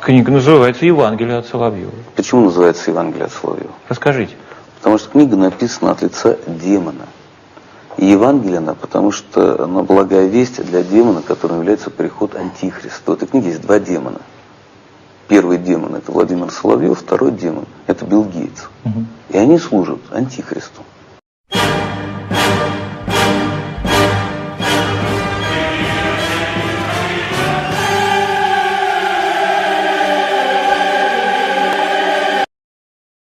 Книга называется «Евангелие от Соловьева». Почему называется Евангелие от Соловьева? Расскажите. Потому что книга написана от лица демона. И Евангелие она, потому что она благая весть для демона, которым является приход Антихриста. В этой книге есть два демона. Первый демон – это Владимир Соловьев, второй демон – это Билл Гейтс. И они служат Антихристу.